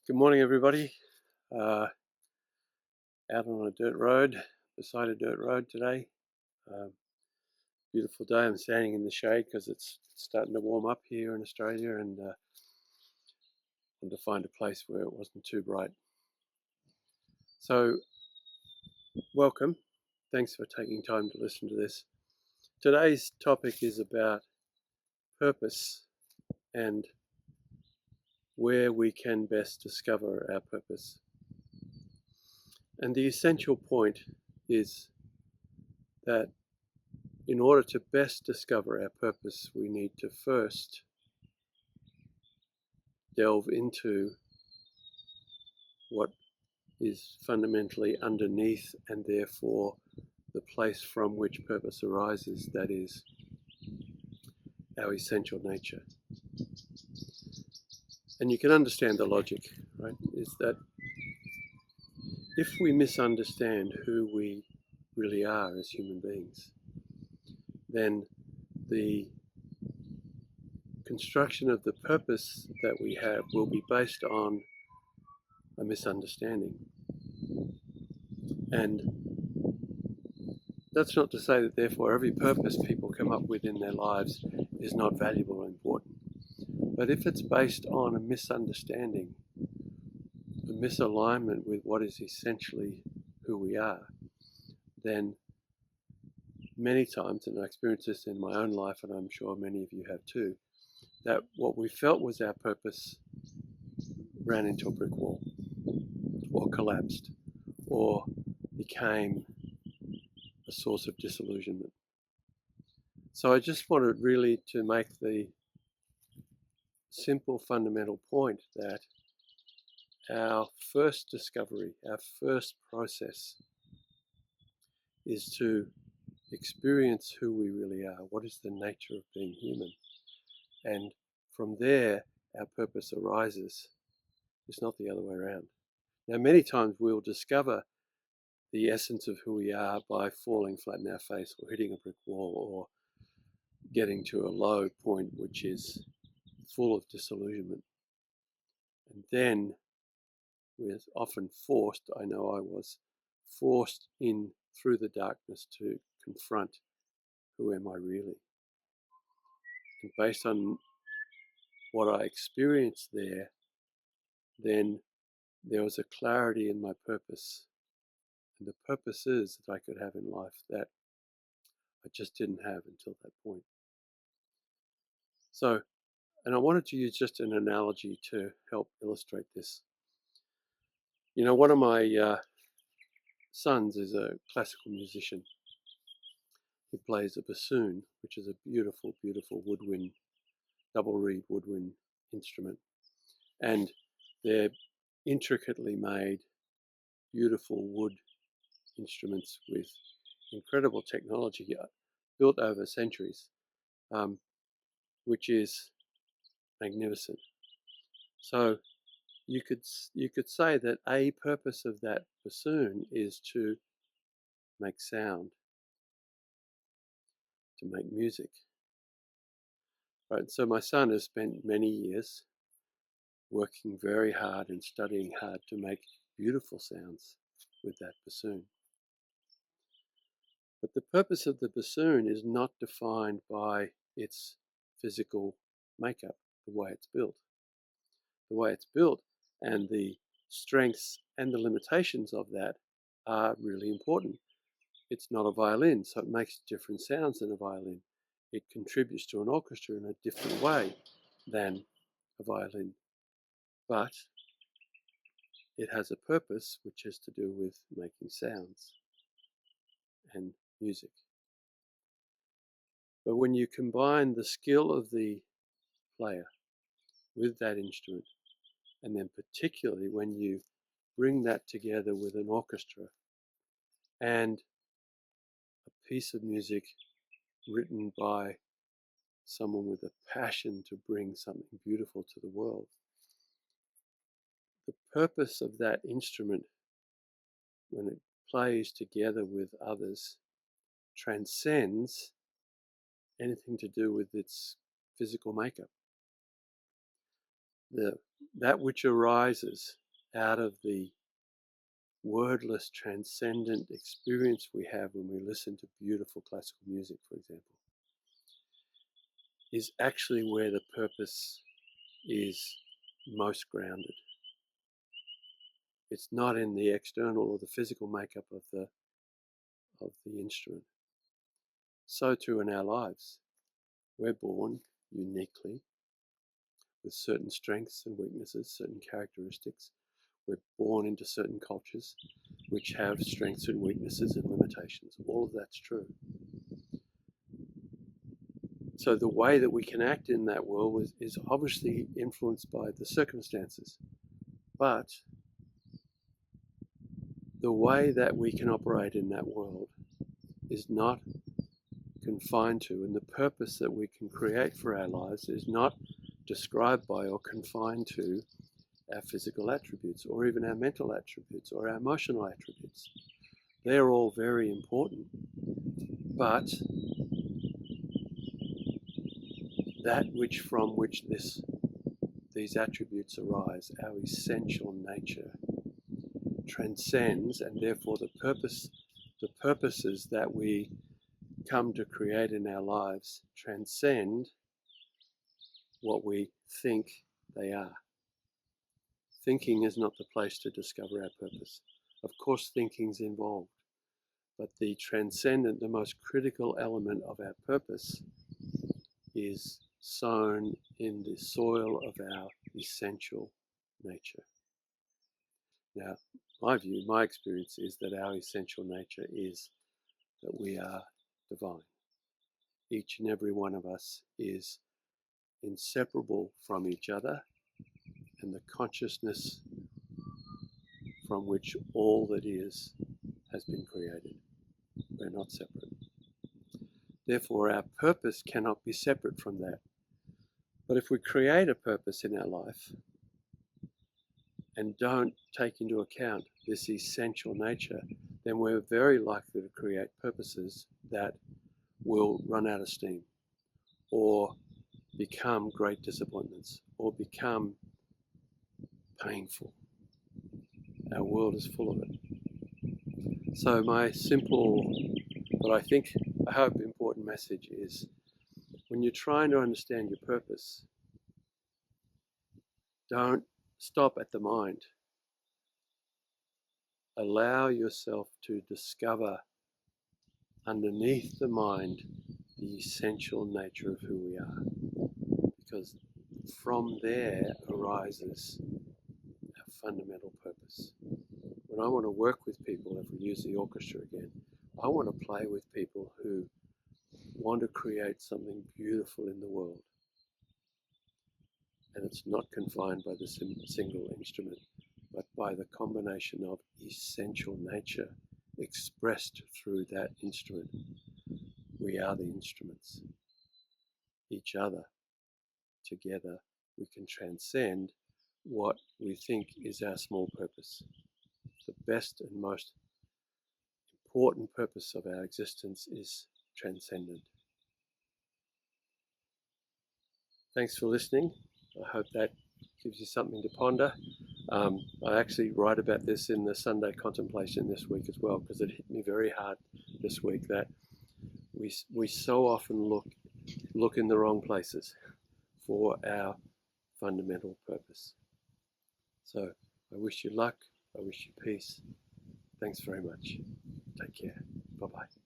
Good morning, everybody. Out on a dirt road, beside a dirt road today. Uh, Beautiful day. I'm standing in the shade because it's starting to warm up here in Australia, and wanted to find a place where it wasn't too bright. So, welcome. Thanks for taking time to listen to this. Today's topic is about purpose and where we can best discover our purpose. And the essential point is that in order to best discover our purpose, we need to first delve into what is fundamentally underneath and therefore the place from which purpose arises, that is, our essential nature. And you can understand the logic, right? Is that if we misunderstand who we really are as human beings, then the construction of the purpose that we have will be based on a misunderstanding. And that's not to say that therefore every purpose people come up with in their lives is not valuable or important. But if it's based on a misunderstanding, a misalignment with what is essentially who we are, then many times, and I experienced this in my own life, and I'm sure many of you have too, that what we felt was our purpose ran into a brick wall, or collapsed, or became a source of disillusionment. So I just wanted really to make the simple fundamental point that our first discovery, our first process is to experience who we really are. What is the nature of being human? And from there, our purpose arises. It's not the other way around. Now, many times we'll discover the essence of who we are by falling flat in our face or hitting a brick wall or getting to a low point which is full of disillusionment. And then we're often forced, I know I was, forced in through the darkness to confront who am I really. And based on what I experienced there, then there was a clarity in my purpose and the purposes that I could have in life that I just didn't have until that point. So, and I wanted to use just an analogy to help illustrate this. You know, one of my sons is a classical musician. He plays a bassoon, which is a beautiful, beautiful woodwind, double reed woodwind instrument. And they're intricately made, beautiful wood instruments with incredible technology built over centuries, which is magnificent. So you could say that a purpose of that bassoon is to make sound, to make music. Right. So my son has spent many years working very hard and studying hard to make beautiful sounds with that bassoon. But the purpose of the bassoon is not defined by its physical makeup, the way it's built. The way it's built and the strengths and the limitations of that are really important. It's not a violin, so it makes different sounds than a violin. It contributes to an orchestra in a different way than a violin. But it has a purpose which has to do with making sounds and music. But when you combine the skill of the player with that instrument, and then particularly when you bring that together with an orchestra and a piece of music written by someone with a passion to bring something beautiful to the world, the purpose of that instrument, when it plays together with others, transcends anything to do with its physical makeup. The that which arises out of the wordless, transcendent experience we have when we listen to beautiful classical music, for example, is actually where the purpose is most grounded. It's not in the external or the physical makeup of the instrument. So too in our lives. We're born uniquely with certain strengths and weaknesses, certain characteristics. We're born into certain cultures which have strengths and weaknesses and limitations. All of that's true. So the way that we can act in that world is obviously influenced by the circumstances. But the way that we can operate in that world is not confined to, and the purpose that we can create for our lives is not described by or confined to our physical attributes or even our mental attributes or our emotional attributes. They're all very important, but that from which these attributes arise, our essential nature, transcends, and therefore the purposes that we come to create in our lives transcend what we think they are. Thinking is not the place to discover our purpose. Of course, thinking's involved, but the transcendent, the most critical element of our purpose is sown in the soil of our essential nature. Now, my experience is that our essential nature is that we are divine. Each and every one of us is inseparable from each other, and the consciousness from which all that is has been created. We're not separate. Therefore, our purpose cannot be separate from that. But if we create a purpose in our life and don't take into account this essential nature, then we're very likely to create purposes that will run out of steam or become great disappointments or become painful. Our world is full of it. So my simple, but I hope important message is, when you're trying to understand your purpose, don't stop at the mind. Allow yourself to discover underneath the mind the essential nature of who we are, because from there arises our fundamental purpose. When I want to work with people, if we use the orchestra again, I want to play with people who want to create something beautiful in the world. And it's not confined by the single instrument, but by the combination of essential nature expressed through that instrument. We are the instruments. Each other, together, we can transcend what we think is our small purpose. The best and most important purpose of our existence is transcendent. Thanks for listening. I hope that gives you something to ponder. I actually write about this in the Sunday Contemplation this week as well, because it hit me very hard this week that we so often look in the wrong places for our fundamental purpose. So I wish you luck. I wish you peace. Thanks very much. Take care. Bye-bye.